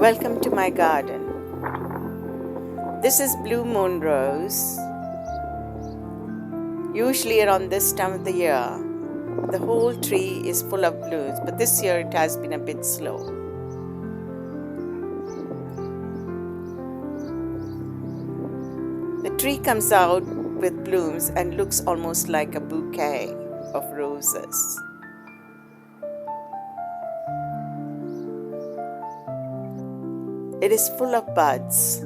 Welcome to my garden. This is blue moon rose. Usually around this time of the year, the whole tree is full of blooms, but this year it has been a bit slow. The tree comes out with blooms and looks almost like a bouquet of roses. It is full of buds.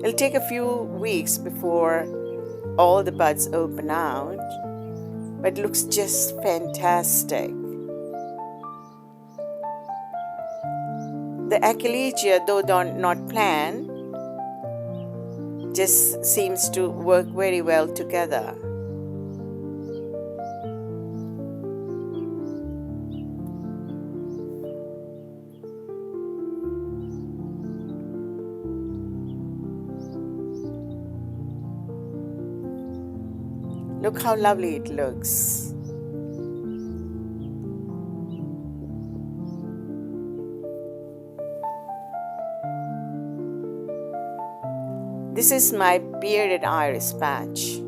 It'll take a few weeks before all the buds open out, but it looks just fantastic. The achalasia, though not planned, just seems to work very well together. Look how lovely it looks. This is my bearded iris patch.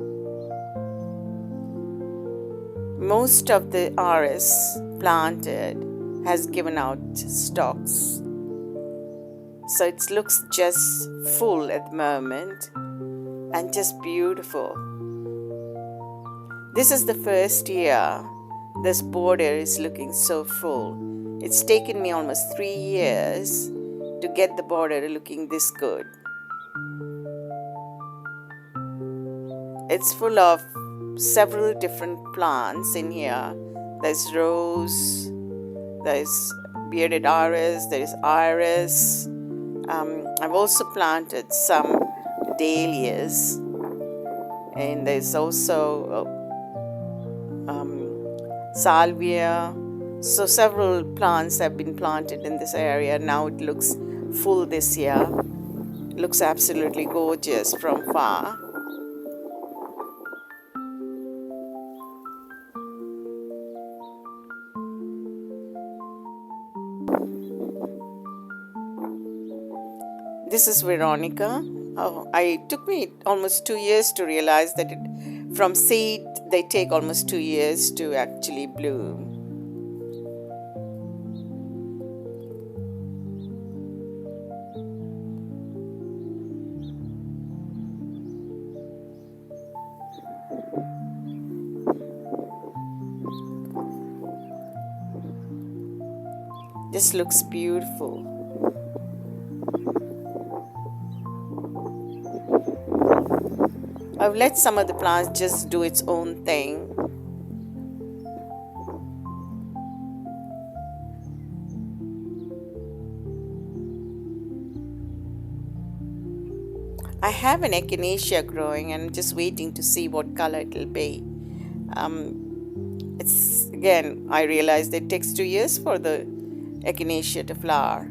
Most of the iris planted has given out stalks. So it looks just full at the moment and just beautiful. This is the first year this border is looking so full. It's taken me almost 3 years to get the border looking this good. It's full of several different plants in here. There's rose, there's bearded iris, there's iris. I've also planted some dahlias, and there's also salvia. So several plants have been planted in this area. Now it looks full this year. It looks absolutely gorgeous from far. This is Veronica. It took me almost 2 years to realize that from seed they take almost 2 years to actually bloom. This looks beautiful. I've let some of the plants just do its own thing. I have an echinacea growing and I'm just waiting to see what color it'll be. I realized it takes 2 years for the echinacea to flower.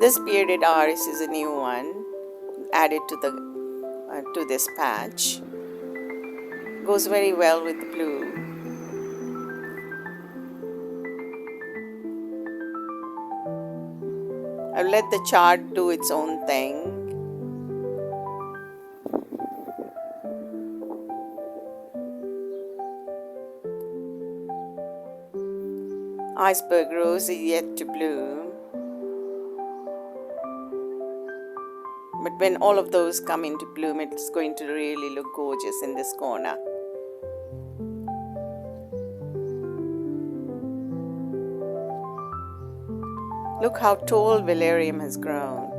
This bearded iris is a new one added to this patch. Goes very well with the blue. I've let the chart do its own thing. Iceberg rose is yet to bloom. But when all of those come into bloom, it's going to really look gorgeous in this corner. Look how tall Valerium has grown.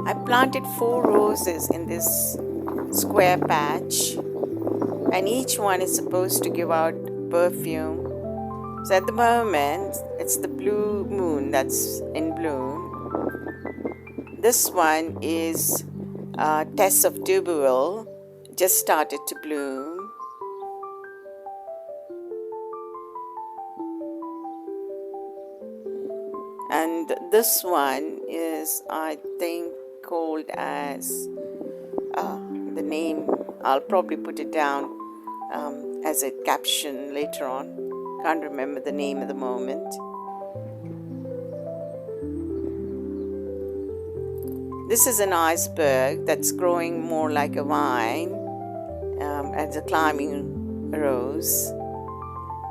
I planted 4 roses in this square patch, and each one is supposed to give out perfume. So at the moment, it's the blue moon that's in bloom. This one is Tess of Dubuil, just started to bloom. And this one is, I think, called as the name. I'll probably put it down as a caption later on. Can't remember the name at the moment. This is an iceberg that's growing more like a vine as a climbing rose.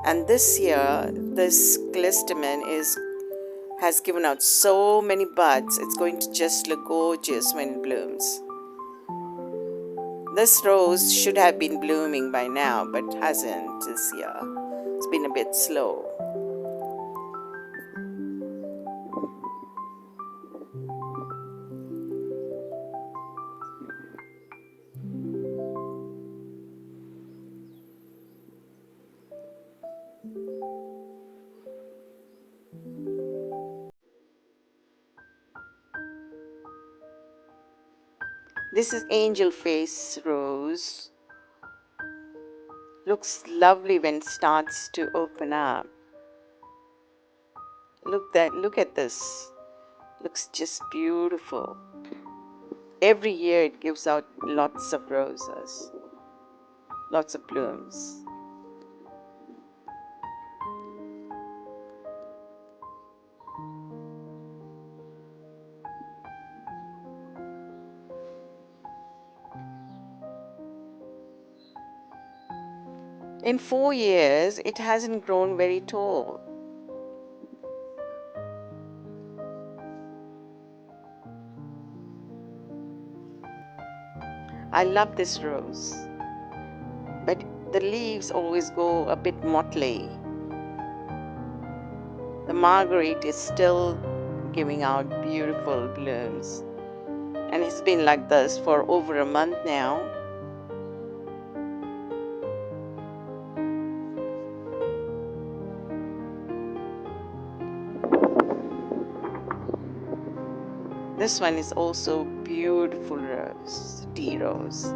And this year, this callistemon has given out so many buds. It's going to just look gorgeous when it blooms. This rose should have been blooming by now, but hasn't this year. It's been a bit slow. This is angel face rose. Looks lovely when it starts to open up. Look at this. Looks just beautiful. Every year it gives out lots of roses, lots of blooms. In 4 years, it hasn't grown very tall. I love this rose, but the leaves always go a bit motley. The marguerite is still giving out beautiful blooms, and it's been like this for over a month now. This one is also beautiful rose, tea rose.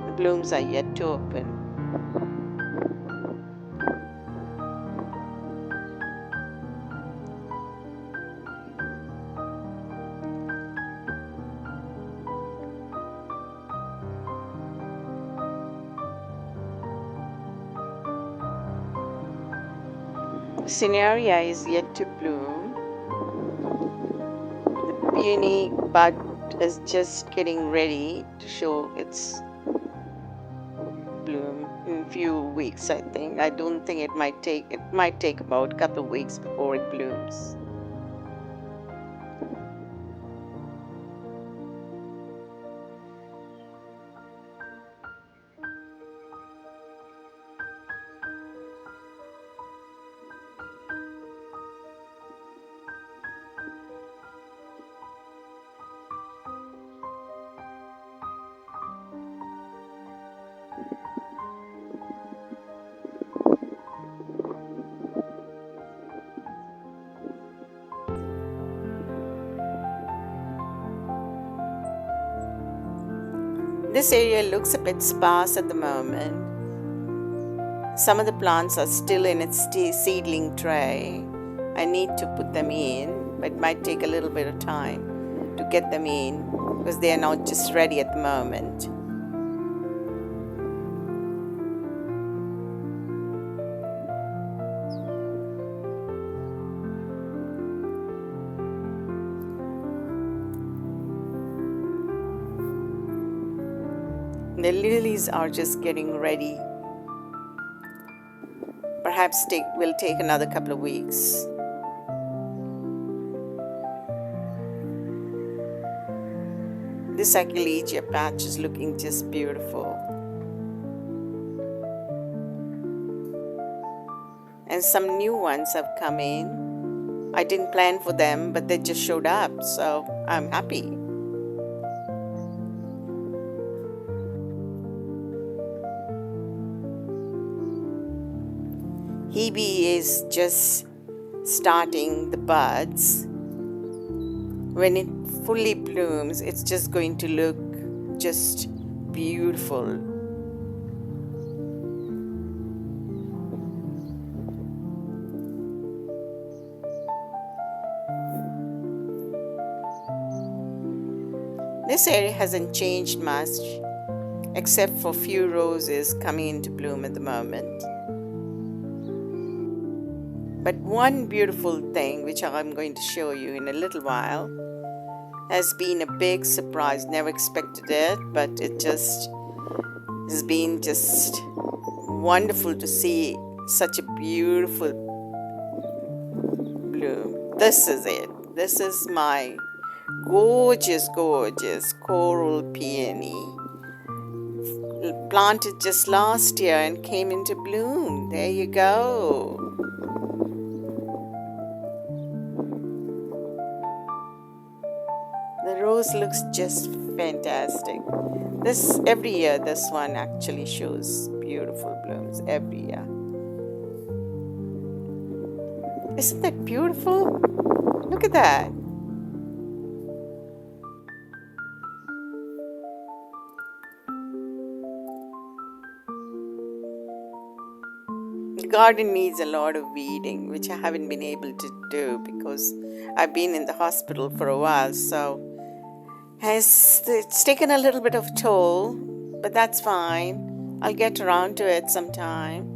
The blooms are yet to open. Cineraria is yet to bloom. The peony bud is just getting ready to show its bloom in a few weeks, I think. I don't think it might take about a couple of weeks before it blooms. This area looks a bit sparse at the moment. Some of the plants are still in its seedling tray. I need to put them in, but it might take a little bit of time to get them in because they are not just ready at the moment. The lilies are just getting ready. Perhaps will take another couple of weeks. This Achillegia patch is looking just beautiful. And some new ones have come in. I didn't plan for them, but they just showed up, so I'm happy. Hebe is just starting the buds. When it fully blooms, it's just going to look just beautiful. This area hasn't changed much except for few roses coming into bloom at the moment. But one beautiful thing, which I'm going to show you in a little while, has been a big surprise. Never expected it, but it just has been just wonderful to see such a beautiful bloom. This is it. This is my gorgeous coral peony. Planted just last year and came into bloom. There you go. The rose looks just fantastic. Every year this one actually shows beautiful blooms every year. Isn't that beautiful? Look at that. The garden needs a lot of weeding, which I haven't been able to do because I've been in the hospital for a while, so it's taken a little bit of toll, but that's fine. I'll get around to it sometime.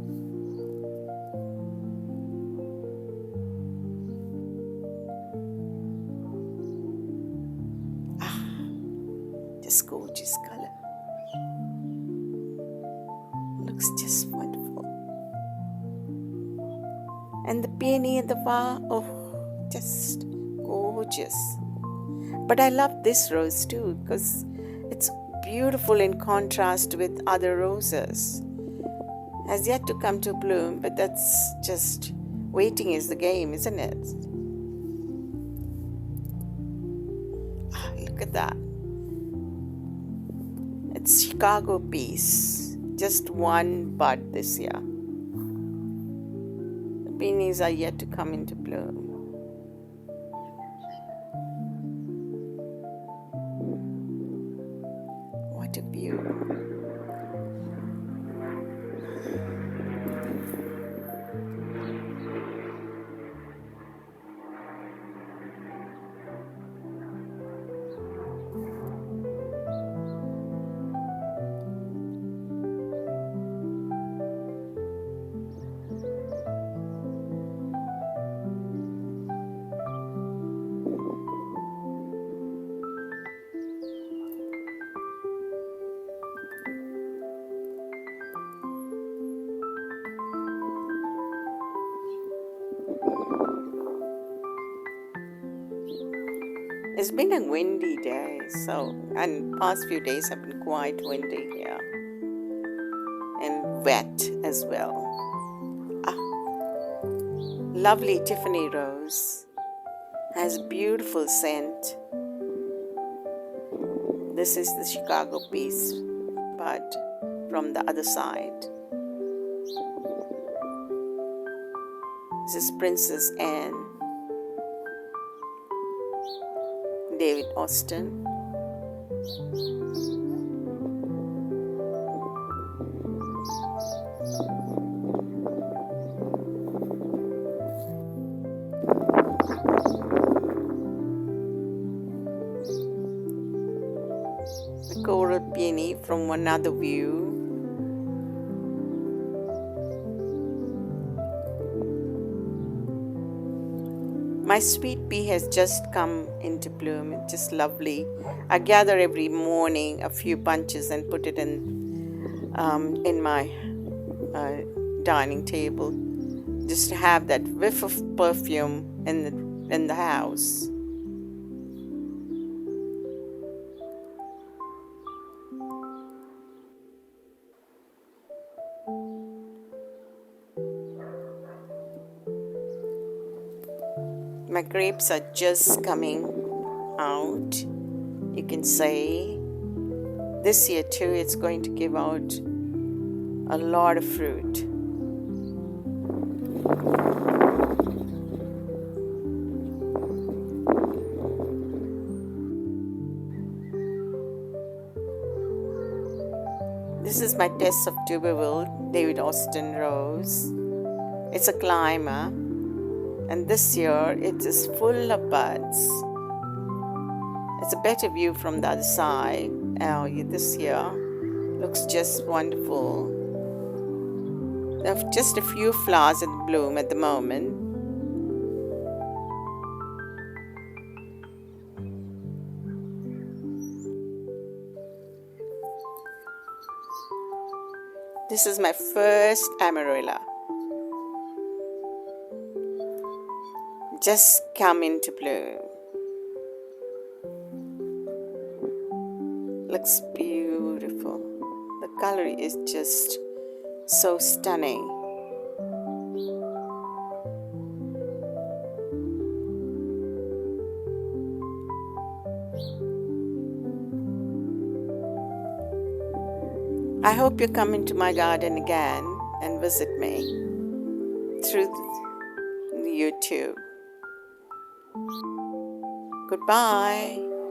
Just gorgeous color. Looks just wonderful. And the peony in the vase, oh, just gorgeous. But I love this rose too because it's beautiful in contrast with other roses. Has yet to come to bloom, but that's just waiting is the game, isn't it? Look at that. It's Chicago peas. Just one bud this year. The peonies are yet to come into bloom. What a view. It's been a windy day, and past few days have been quite windy here and wet as well. Lovely Tiffany rose has beautiful scent. This is the Chicago peas bud from the other side. This is Princess Anne. David Austin. The coral peony from another view. My sweet pea has just come into bloom. It's just lovely. I gather every morning a few bunches and put it in my dining table, just to have that whiff of perfume in the house. My My grapes are just coming out. You can say this year too it's going to give out a lot of fruit. This is my test of tuberville, David Austin Rose. It's a climber, and this year it is full of buds. It's a better view from the other side. This year looks just wonderful. There are just a few flowers in bloom at the moment. This is my first amarilla. Just come into bloom. Looks beautiful. The color is just so stunning. I hope you come into my garden again and visit me through YouTube. Goodbye.